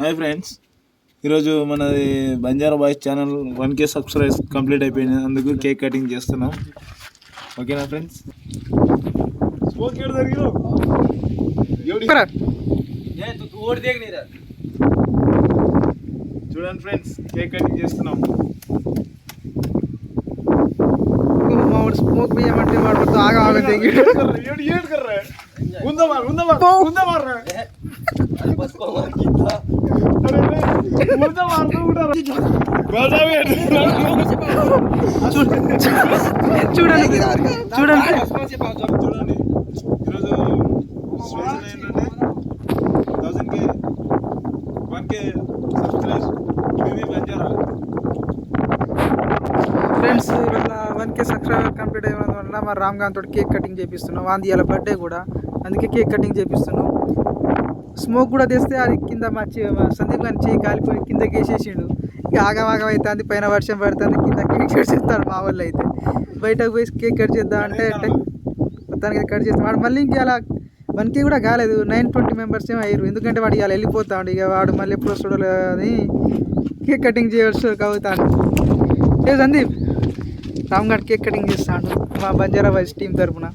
Hi friends, ఈరోజు మనది Banjara boys channel 1K subscribes complete అయిపోయింది. అందుకు కేక్ కటింగ్ చేస్తున్నాం. ఓకేనా ఫ్రెండ్స్? చూడండి ఫ్రెండ్స్, కేక్ కటింగ్ చేస్తున్నాం. స్మోక్ బియ్యమంటే వాడు ఆగా ఆగా తెగిడు. చూడండి చూడండి చూడండి, ఈరోజు స్పెషల్ ఏంటంటే 1K సబ్స్క్రైబ్స్ బంజారా ఫ్రెండ్స్. ఇవాళ 1K సబ్స్క్రైబర్ కంప్లీట్ అయిన వల్ల మా రామ్ గాన్ తోటి కేక్ కటింగ్ చేపిస్తున్నాం. వాంది ఇవాళ బర్త్డే కూడా, అందుకే కేక్ కటింగ్ చేపిస్తున్నాం. స్మోక్ కూడా తెస్తే అది కింద మా సందీప్ గారిని చేయి కాలిపోయి కింద వేసేసిండు. ఇక ఆగమాగం అవుతుంది, పైన వర్షం పడుతుంది, కింద కేక్ కట్ చేస్తారు మా వాళ్ళు. అయితే బయటకు పోయి కేక్ కట్ చేద్దాం అంటే మొత్తానికి కట్ చేస్తాం. వాడు మళ్ళీ ఇంక ఇలా 1K కూడా కాలేదు, 920 మెంబర్స్ ఏమో అయ్యారు. ఎందుకంటే వాడు ఇవాళ వెళ్ళిపోతాడు. ఇక వాడు మళ్ళీ ఎప్పుడు వస్తాడో అని కేక్ కటింగ్ చేయవలసి అవుతాడు. ఏ సందీప్, రామ్ గారు కేక్ కటింగ్ చేస్తాడు మా బంజారా బాయ్స్ టీం తరఫున.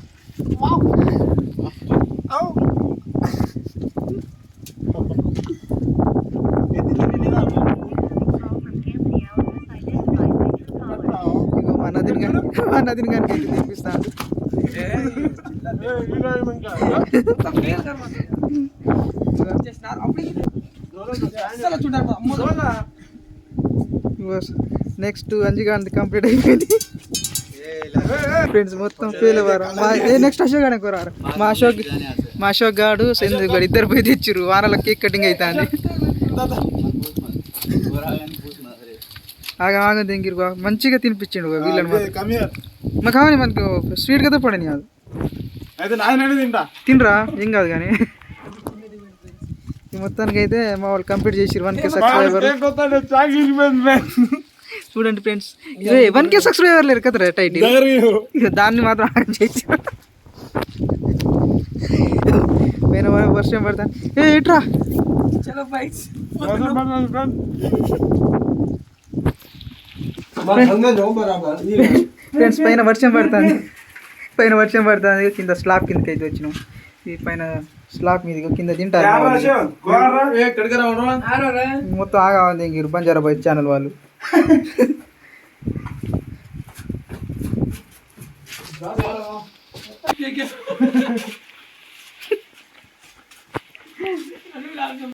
మా నదిని కానీ కేక్ తెప్పిస్తాడు. నెక్స్ట్ అంజిగాంది కంప్లీట్ అయిపోయింది ఫ్రెండ్స్. మొత్తం ఫెయిల్ అవ్వరు. నెక్స్ట్ అశోక్ గాడు కోరారు. మా అశోక్ గాడు సందీప్ గారు ఇద్దరు పోయి తెచ్చిర్రు. వారాల కేక్ కటింగ్ అవుతుంది. ఆగా దింగిరు మంచిగా తినిపించిండు వీళ్ళని. మా కావాలి మనకు స్వీట్ కదా పడని కాదు, తినరా ఏం కాదు. కానీ మొత్తానికి అయితే మా వాళ్ళు కంప్లీట్ చేసిరు 1K సబ్స్క్రైబర్. చూడండి ఫ్రెండ్స్, 1K సబ్స్క్రైబర్ లేరు కదా టైటిల్, దాన్ని మాత్రం చేసారు. పైన వర్షం పడతాను. ఏట్రా ఫ్రెండ్స్, పైన వర్షం పడుతుంది, కింద స్లాబ్ కిందకి అయితే వచ్చినాం. ఈ పైన స్లాబ్ మీద కింద తింటారు మొత్తం. ఆగా బంజారా బాయ్స్ ఛానల్ వాళ్ళు.